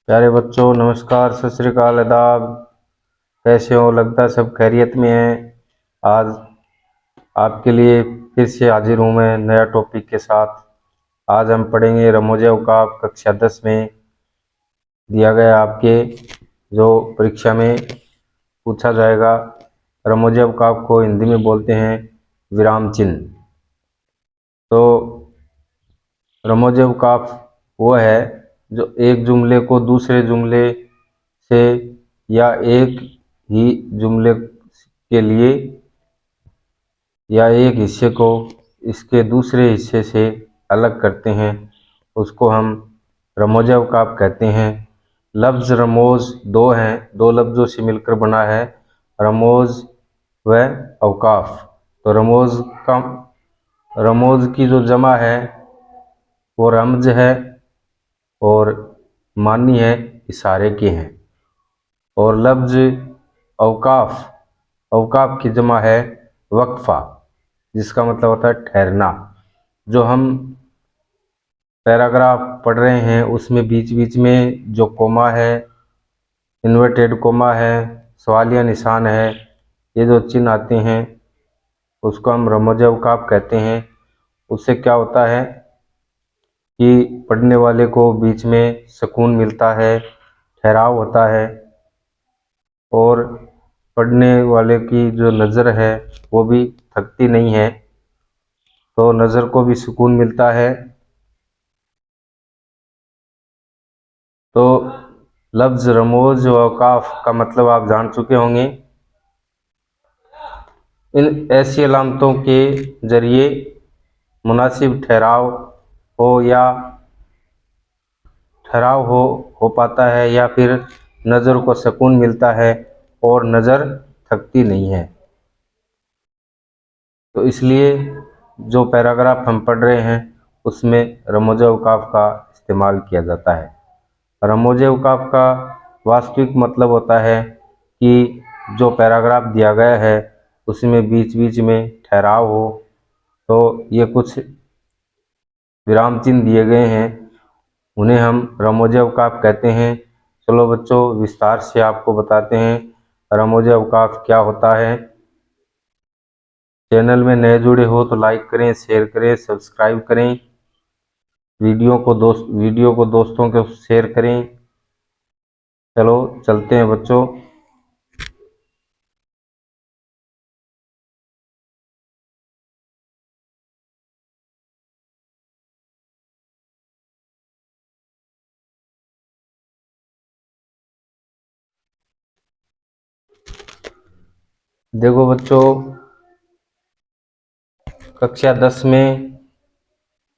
प्यारे बच्चों, नमस्कार, सत श्री अकाल, आदाब। कैसे हो? लगता है सब खैरियत में हैं। आज आपके लिए फिर से हाजिर हूँ मैं नया टॉपिक के साथ। आज हम पढ़ेंगे रमोज़ औक़ाफ़। कक्षा 10 में दिया गया आपके जो परीक्षा में पूछा जाएगा। रमोज़ औक़ाफ़ को हिंदी में बोलते हैं विराम चिन्ह। तो रमोज़ औक़ाफ़ वो है जो एक जुमले को दूसरे जुमले से या एक ही जुमले के लिए या एक हिस्से को इसके दूसरे हिस्से से अलग करते हैं, उसको हम रमोज़ औक़ाफ़ कहते हैं। लफ्ज़ रमोज़ दो हैं, दो लफ्ज़ों से मिलकर बना है रमोज़ व औक़ाफ़। तो रमोज़ की जो जमा है वो रमज़ है और मानी है इशारे के हैं। और लफ्ज़ औक़ाफ़, औक़ाफ़ की जमा है वक्फ़ा, जिसका मतलब होता है ठहरना। जो हम पैराग्राफ पढ़ रहे हैं उसमें बीच बीच में जो कोमा है, इन्वर्टेड कोमा है, सवालिया निशान है, ये जो चिन्ह आते हैं उसको हम रमोज़ औक़ाफ़ कहते हैं। उससे क्या होता है कि पढ़ने वाले को बीच में सुकून मिलता है, ठहराव होता है और पढ़ने वाले की जो नज़र है वो भी थकती नहीं है, तो नज़र को भी सुकून मिलता है। तो लफ्ज़ रमोज़ औक़ाफ़ का मतलब आप जान चुके होंगे। इन ऐसी अलामतों के ज़रिए मुनासिब ठहराव हो पाता है या फिर नज़र को सुकून मिलता है और नज़र थकती नहीं है। तो इसलिए जो पैराग्राफ हम पढ़ रहे हैं उसमें रमोज़ औक़ाफ़ का इस्तेमाल किया जाता है। रमोज़ औक़ाफ़ का वास्तविक मतलब होता है कि जो पैराग्राफ दिया गया है उसमें बीच बीच में ठहराव हो। तो ये कुछ विराम चिन्ह दिए गए हैं, उन्हें हम रमोज़ औक़ाफ़ कहते हैं। चलो बच्चों, विस्तार से आपको बताते हैं रमोज़ औक़ाफ़ क्या होता है। चैनल में नए जुड़े हो तो लाइक करें, शेयर करें, सब्सक्राइब करें। वीडियो को दोस्तों को शेयर करें। चलो चलते हैं बच्चों। देखो बच्चों, कक्षा 10 में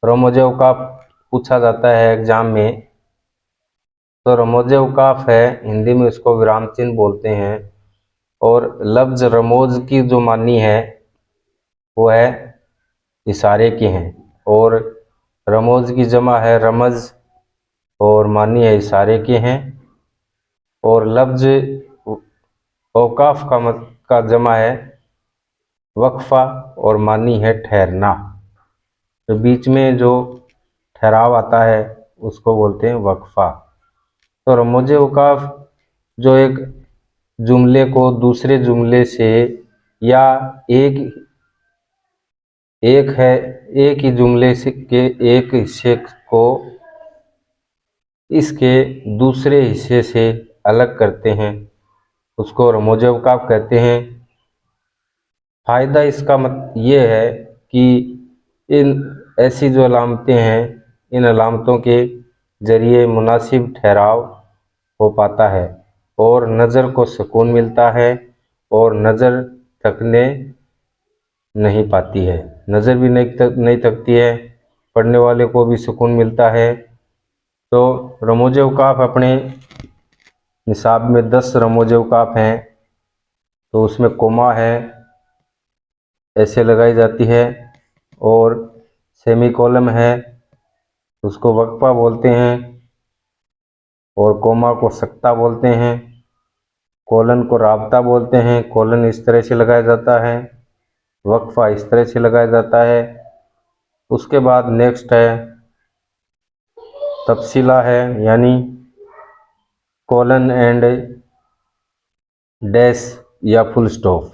रमोज़ औक़ाफ़ पूछा जाता है एग्जाम में। तो रमोज़ औक़ाफ़ है, हिंदी में इसको विराम चिन्ह बोलते हैं। और लफ्ज़ रमोज़ की जो मानी है वो है इशारे के हैं, और रमोज़ की जमा है रमज़ और मानी है इशारे के हैं। और लफ्ज़ औक़ाफ़ का जमा है वक्फ़ा और मानी है ठहरना। तो बीच में जो ठहराव आता है उसको बोलते हैं वक्फ़ा। तो रमोज़ औक़ाफ़ जो एक जुमले को दूसरे जुमले से या एक एक है एक ही जुमले से के एक हिस्से को इसके दूसरे हिस्से से अलग करते हैं, उसको रमोज़ औक़ाफ़ कहते हैं। फ़ायदा इसका ये है कि इन ऐसी जो अलामतें हैं, इन अलामतों के ज़रिए मुनासिब ठहराव हो पाता है और नज़र को सुकून मिलता है और नज़र थकने नहीं पाती है। नज़र भी नहीं थकती है, पढ़ने वाले को भी सुकून मिलता है। तो रमोज़ औक़ाफ़ अपने निसाब में 10 रमोज़ औक़ाफ़ हैं। तो उसमें कोमा है, ऐसे लगाई जाती है, और सेमीकोलन है, उसको वक्फ़ा बोलते हैं, और कोमा को सक्ता बोलते हैं, कोलन को राब्ता बोलते हैं। कोलन इस तरह से लगाया जाता है, वक्फ़ा इस तरह से लगाया जाता है। उसके बाद नेक्स्ट है तफसीला है, यानी कोलन एंड डैश या फुल स्टॉप।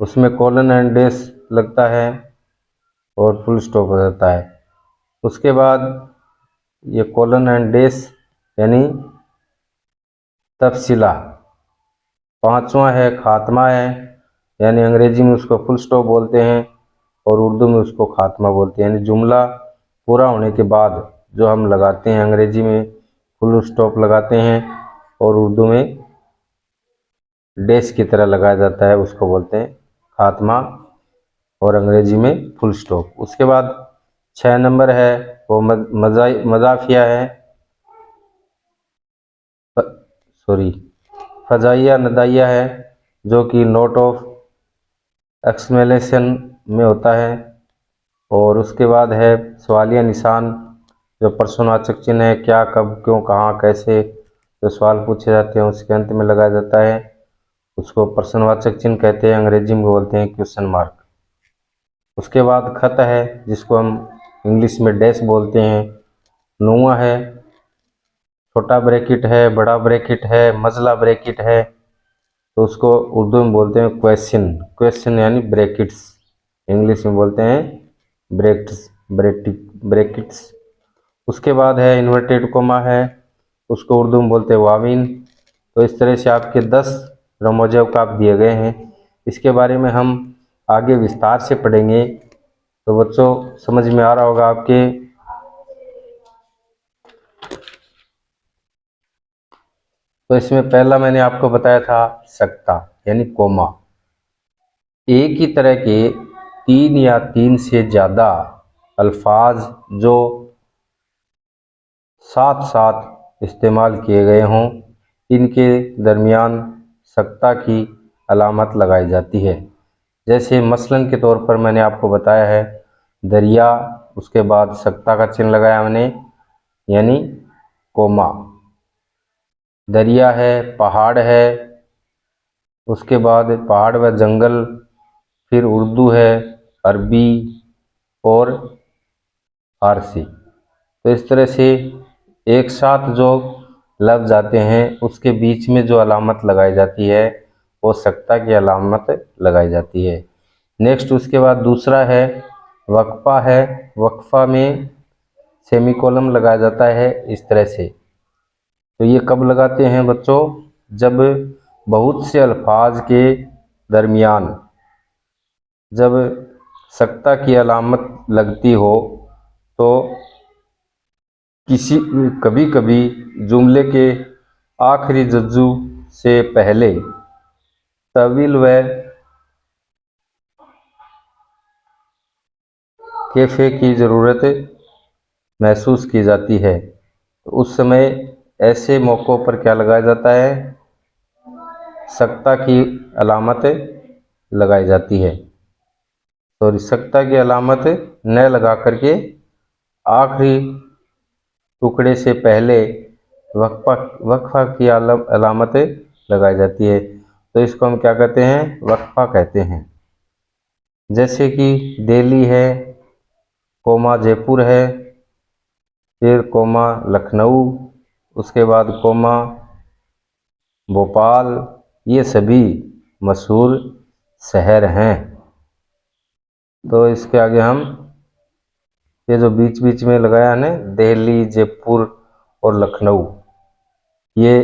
उसमें कोलन एंड डैश लगता है और फुल स्टॉप हो जाता है। उसके बाद ये कोलन एंड डैश यानी तफसीला। पांचवा है खात्मा है, यानी अंग्रेजी में उसको फुल स्टॉप बोलते हैं और उर्दू में उसको खात्मा बोलते हैं। यानी जुमला पूरा होने के बाद जो हम लगाते हैं, अंग्रेजी में फुल स्टॉप लगाते हैं और उर्दू में डैश की तरह लगाया जाता है, उसको बोलते हैं खात्मा और अंग्रेजी में फुल स्टॉप। उसके बाद 6 नंबर है वो मजाफिया है, सॉरी फजाइया नदाइया है, जो कि नोट ऑफ एक्सक्लेमेशन में होता है। और उसके बाद है सवालिया निशान, जो प्रश्नवाचक चिन्ह है, क्या कब क्यों कहाँ कैसे जो सवाल पूछे जाते हैं उसके अंत में लगाया जाता है, उसको प्रश्नवाचक चिन्ह कहते हैं, अंग्रेजी में बोलते हैं क्वेश्चन मार्क। उसके बाद खत है, जिसको हम इंग्लिश में डैश बोलते हैं। नुआ है, छोटा ब्रैकेट है, बड़ा ब्रैकेट है, मजला ब्रैकेट है, तो उसको उर्दू में बोलते हैं क्वेश्चन। क्वेश्चन यानी ब्रैकेट्स, इंग्लिश में बोलते हैं ब्रैकेट्स, ब्रैकेट्स। उसके बाद है इन्वर्टेड कोमा है, उसको उर्दू में बोलते हैं वाविन। तो इस तरह से आपके 10 रमोजवकाप दिए गए हैं। इसके बारे में हम आगे विस्तार से पढ़ेंगे। तो बच्चों समझ में आ रहा होगा आपके। तो इसमें पहला मैंने आपको बताया था सक्ता यानी कोमा। एक ही तरह के 3 या 3 से ज़्यादा अल्फाज जो साथ साथ इस्तेमाल किए गए हों, इनके दरमियान सक्ता की अलामत लगाई जाती है। जैसे मसलन के तौर पर मैंने आपको बताया है दरिया, उसके बाद सक्ता का चिन्ह लगाया मैंने यानी कोमा। दरिया है, पहाड़ है, उसके बाद पहाड़ व जंगल, फिर उर्दू है, अरबी और फारसी। तो इस तरह से एक साथ जो लफ्ज़ आते हैं उसके बीच में जो अलामत लगाई जाती है वो सक्ता की अलामत लगाई जाती है। नेक्स्ट उसके बाद दूसरा है वक्फा है। वक्फा में सेमीकोलन लगाया जाता है इस तरह से। तो ये कब लगाते हैं बच्चों? जब बहुत से अल्फाज के दरमियान जब सक्ता की अलामत लगती हो तो कभी कभी जुमले के आखिरी जज्जू से पहले तवील व कैफे की ज़रूरत महसूस की जाती है। तो उस समय ऐसे मौक़ों पर क्या लगाया जाता है? सक्ता की अलामत लगाई जाती है। सॉरी, सक्ता की अलामत न लगा करके आखिरी टुकड़े से पहले वक्फा वक्फा की अलामत लगाई जाती है। तो इसको हम क्या कहते हैं? वक्फा कहते हैं। जैसे कि दिल्ली है, कोमा जयपुर है, फिर कोमा लखनऊ, उसके बाद कोमा भोपाल, ये सभी मशहूर शहर हैं। तो इसके आगे हम ये जो बीच बीच में लगाया है ना, दिल्ली, जयपुर और लखनऊ, ये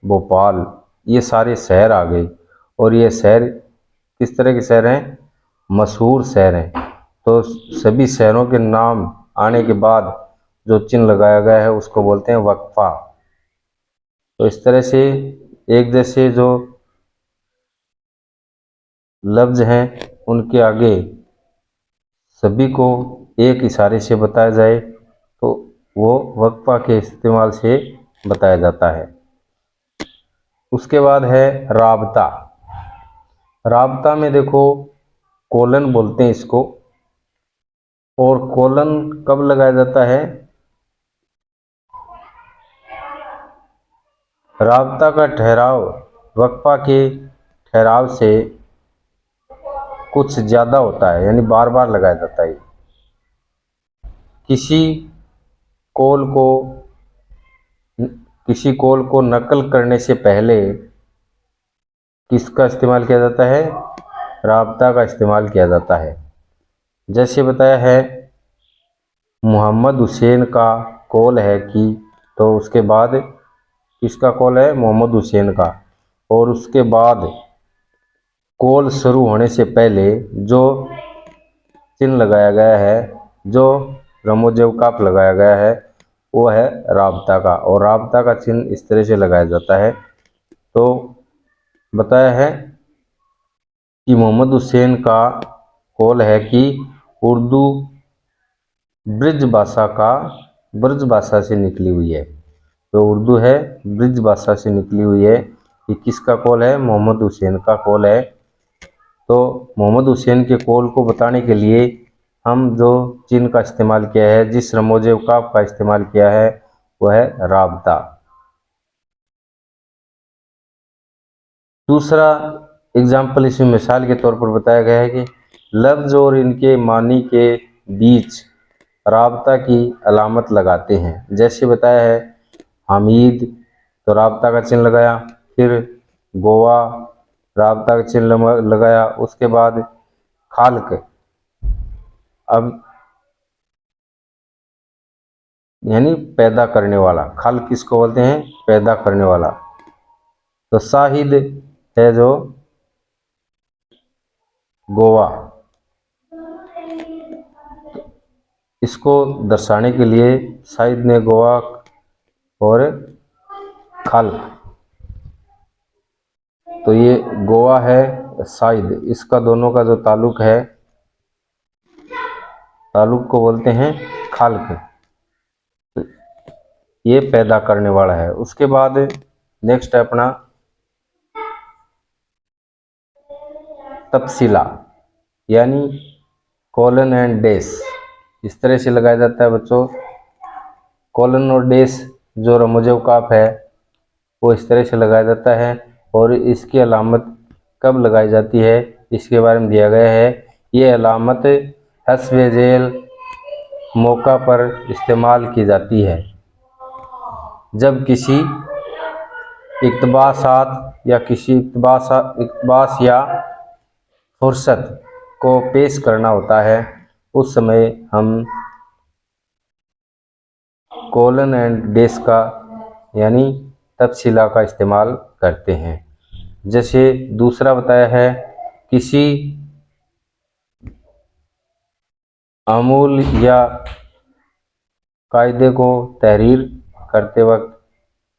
भोपाल, ये सारे शहर आ गए। और ये शहर किस तरह के शहर हैं? मशहूर शहर हैं। तो सभी शहरों के नाम आने के बाद जो चिन्ह लगाया गया है उसको बोलते हैं वक्फा। तो इस तरह से एक जैसे जो लफ्ज हैं उनके आगे सभी को एक इशारे से बताया जाए तो वो वक्फा के इस्तेमाल से बताया जाता है। उसके बाद है राबता। राबता में देखो कोलन बोलते हैं इसको, और कोलन कब लगाया जाता है? राबता का ठहराव वक्फा के ठहराव से कुछ ज़्यादा होता है, यानी बार बार लगाया जाता है। किसी कॉल को किसी कॉल को नकल करने से पहले किसका इस्तेमाल किया जाता है? राबता का इस्तेमाल किया जाता है। जैसे बताया है मोहम्मद हुसैन का कॉल है कि, तो उसके बाद किसका कॉल है? मोहम्मद हुसैन का। और उसके बाद कॉल शुरू होने से पहले जो चिन्ह लगाया गया है, जो रमोजेवकाप लगाया गया है, वो है राबता का। और राबता का चिन्ह इस तरह से लगाया जाता है। तो बताया है कि मोहम्मद हुसैन का कॉल है कि उर्दू ब्रज भाषा से निकली हुई है। तो उर्दू है ब्रज भाषा से निकली हुई है। ये किसका कॉल है? मोहम्मद हुसैन का कॉल है। तो मोहम्मद हुसैन के कॉल को बताने के लिए हम जो चिन्ह का इस्तेमाल किया है, जिस रमोजेवकाप का इस्तेमाल किया है, वह है राबता। दूसरा एग्जाम्पल इसमें मिसाल के तौर पर बताया गया है कि लफ्ज और इनके मानी के बीच राबता की अलामत लगाते हैं। जैसे बताया है हामिद, तो राबता का चिन्ह लगाया। फिर गोवा, राबता का चिन्ह लगाया। उसके बाद खाल्क, अब यानी पैदा करने वाला। खाल्क किसको बोलते हैं? पैदा करने वाला। तो शाहिद है जो गोवा, इसको दर्शाने के लिए शाहिद ने गोवा और खाल्क, तो ये गोवा है शाहिद, इसका दोनों का जो ताल्लुक है, ताल्लुक को बोलते हैं खाल्क। ये पैदा करने वाला है। उसके बाद नेक्स्ट है अपना तफसीला, यानी कॉलन एंड डेस। इस तरह से लगाया जाता है बच्चों। कॉलन और डेस जो रमोजेवकाप है, वो इस तरह से लगाया जाता है। और इसकी अलामत कब लगाई जाती है, इसके बारे में दिया गया है। ये अलामत हस्ब झेल मौका पर इस्तेमाल की जाती है जब किसी इक़्तिबासात या किसी इक़्तिबास या फुर्सत को पेश करना होता है। उस समय हम कोलन एंड डेस का यानी तफसीला का इस्तेमाल करते हैं। जैसे दूसरा बताया है किसी अमूल या कायदे को तहरीर करते वक्त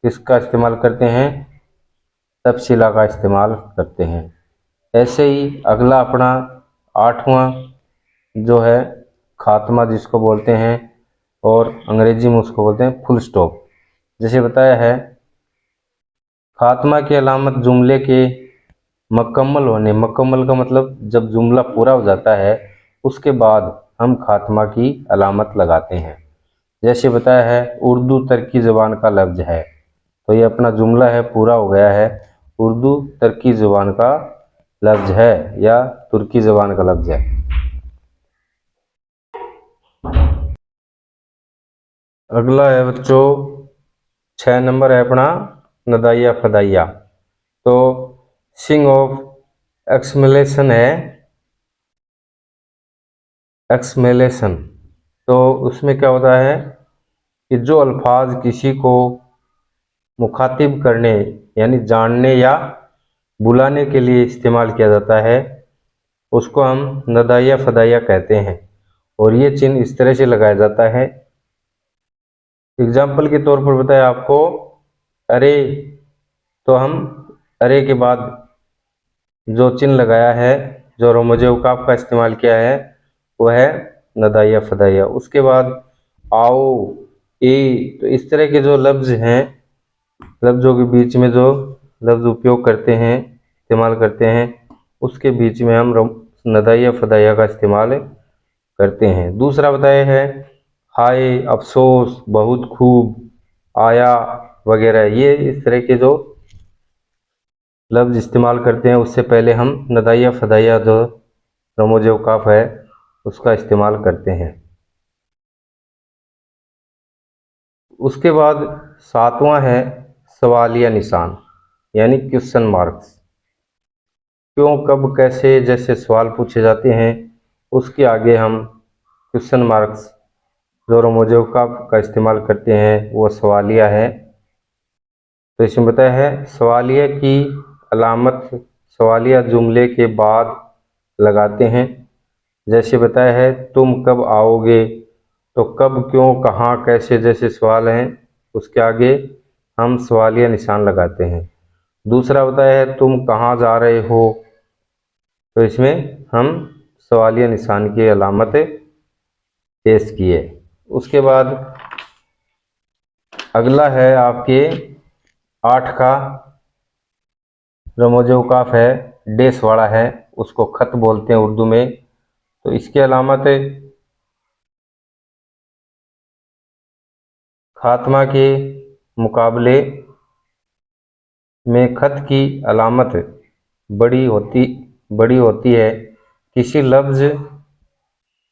किसका इस्तेमाल करते हैं? तफसीला का इस्तेमाल करते हैं। ऐसे ही अगला अपना 8वां जो है खात्मा, जिसको बोलते हैं, और अंग्रेजी में उसको बोलते हैं फुल स्टॉप। जैसे बताया है खात्मा की अलामत जुमले के मुकम्मल होने, मुकम्मल का मतलब जब जुमला पूरा हो जाता है उसके बाद हम खात्मा की अलामत लगाते हैं। जैसे बताया है उर्दू तुर्की ज़बान का लफ्ज़ है, तो ये अपना जुमला है, पूरा हो गया है। उर्दू तुर्की ज़बान का लफ्ज़ है या तुर्की ज़बान का लफ्ज़ है। अगला है बच्चों 6 नंबर है अपना नदाइया फदाइया। तो सिंग ऑफ एक्समेलेशन है, एक्समेलेशन। तो उसमें क्या होता है कि जो अल्फाज किसी को मुखातिब करने यानी जानने या बुलाने के लिए इस्तेमाल किया जाता है, उसको हम नदाइया फदाइया कहते हैं। और ये चिन्ह इस तरह से लगाया जाता है। एग्जाम्पल के तौर पर बताया आपको अरे, तो हम अरे के बाद जो चिन्ह लगाया है, जो रोमोजेवकाप का इस्तेमाल किया है, वह है नदाइया फदाइया। उसके बाद आओ, ए, तो इस तरह के जो लफ्ज़ हैं, लफ्ज़ों के बीच में जो लफ्ज़ उपयोग करते हैं, इस्तेमाल करते हैं, उसके बीच में हम नदाइया फदाइया का इस्तेमाल करते हैं। दूसरा बताया है हाय, अफसोस, बहुत खूब, आया वगैरह। ये इस तरह के जो लफ्ज़ इस्तेमाल करते हैं उससे पहले हम नदाइया फदाइया जो रमोजेवकाफ है उसका इस्तेमाल करते हैं। उसके बाद सातवां है सवालिया निशान यानी क्वेश्चन मार्क्स। क्यों, कब, कैसे जैसे सवाल पूछे जाते हैं उसके आगे हम क्वेश्चन मार्क्स जो रमोजव का इस्तेमाल करते हैं वो सवालिया है। तो इसमें बताया है सवालिया की अलामत सवालिया जुमले के बाद लगाते हैं। जैसे बताया है तुम कब आओगे, तो कब, क्यों, कहाँ, कैसे जैसे सवाल हैं उसके आगे हम सवालिया निशान लगाते हैं। दूसरा बताया है तुम कहाँ जा रहे हो, तो इसमें हम सवालिया निशान की अलामत पेश किए। उसके बाद अगला है आपके 8 का रमोजव काफ है, डेस वाला है, उसको खत बोलते हैं उर्दू में। तो इसकी अलामत खात्मा के मुकाबले में खत की अलामत बड़ी होती है। किसी लफ्ज़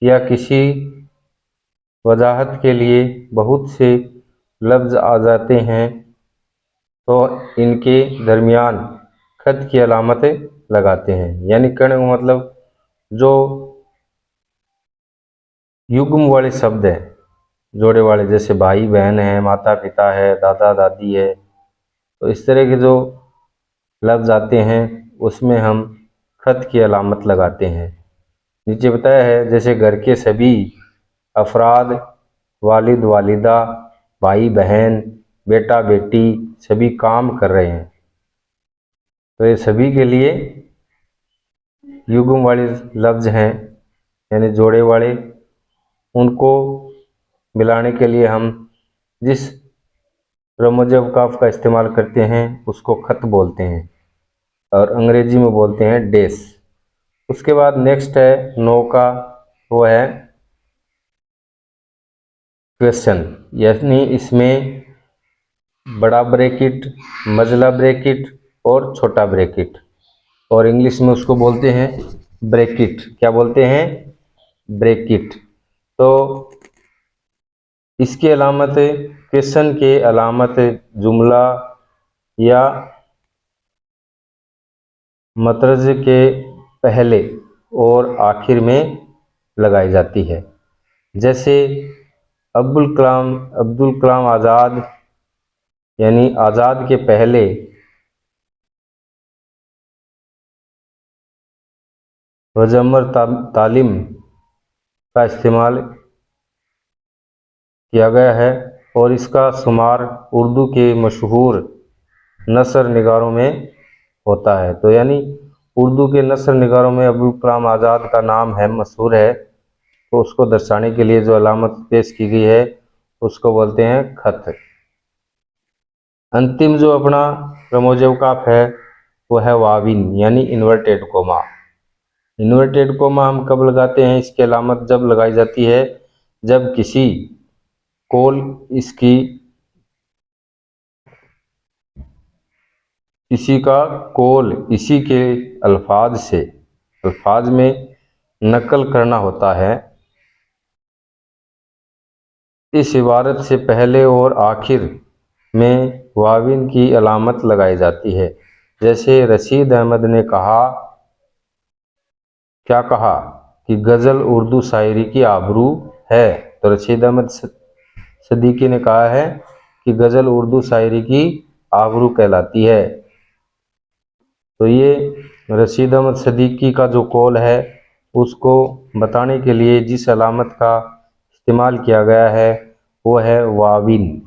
या किसी वजाहत के लिए बहुत से लफ्ज़ आ जाते हैं तो इनके दरमियान खत की अलामत लगाते हैं। यानी कहने का मतलब जो युग्म वाले शब्द हैं, जोड़े वाले, जैसे भाई बहन है, माता पिता है, दादा दादी है, तो इस तरह के जो लफ्ज़ आते हैं उसमें हम खत की अलामत लगाते हैं। नीचे बताया है जैसे घर के सभी अफराद, वालिद वालिदा, भाई बहन, बेटा बेटी सभी काम कर रहे हैं, तो ये सभी के लिए युग्म वाले लफ्ज़ हैं यानी जोड़े वाले। उनको मिलाने के लिए हम जिस रमोजव काफ का इस्तेमाल करते हैं उसको खत बोलते हैं और अंग्रेजी में बोलते हैं डेस। उसके बाद नेक्स्ट है 9 का, वो है क्वेश्चन, यानी इसमें बड़ा ब्रैकेट, मझला ब्रैकेट और छोटा ब्रैकेट, और इंग्लिश में उसको बोलते हैं ब्रैकेट। क्या बोलते हैं? ब्रैकेट। तो इसकी अलामत, क्वेश्चन के अलामत जुमला या मतरज के पहले और आखिर में लगाई जाती है। जैसे अब्दुल कलाम आज़ाद, यानी आज़ाद के पहले रोज़मर तालीम का इस्तेमाल किया गया है और इसका शुमार उर्दू के मशहूर नसर निगारों में होता है। तो यानी उर्दू के नसर निगारों में अब्दुल कलाम आज़ाद का नाम है, मशहूर है, तो उसको दर्शाने के लिए जो अलामत पेश की गई है उसको बोलते हैं खत। अंतिम जो अपना रमोजव काफ है वो है वाविन यानी इन्वर्टेड कोमा। इन्वर्टेड कोमा हम कब लगाते हैं? इसकी अलामत जब लगाई जाती है जब किसी का कौल इसी के अल्फाज में नकल करना होता है। इस इबारत से पहले और आखिर में वाविन की अलामत लगाई जाती है। जैसे रशीद अहमद ने कहा, क्या कहा कि गज़ल उर्दू शायरी की आबरू है। तो रशीद अहमद सदीकी ने कहा है कि गज़ल उर्दू शायरी की आबरू कहलाती है। तो ये रशीद अहमद सदीकी का जो कौल है उसको बताने के लिए जिस अलामत का इस्तेमाल किया गया है वो है वाविन।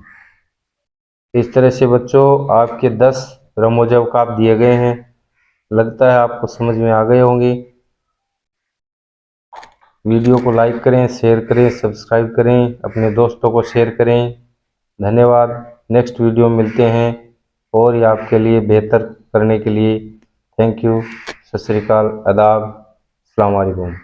इस तरह से बच्चों आपके 10 रमोजव काफ दिए गए हैं। लगता है आपको समझ में आ गए होंगे। वीडियो को लाइक करें, शेयर करें, सब्सक्राइब करें, अपने दोस्तों को शेयर करें। धन्यवाद। नेक्स्ट वीडियो में मिलते हैं और ये आपके लिए बेहतर करने के लिए। Thank you. सत श्री अकाल, आदाब, अस्सलाम वालेकुम।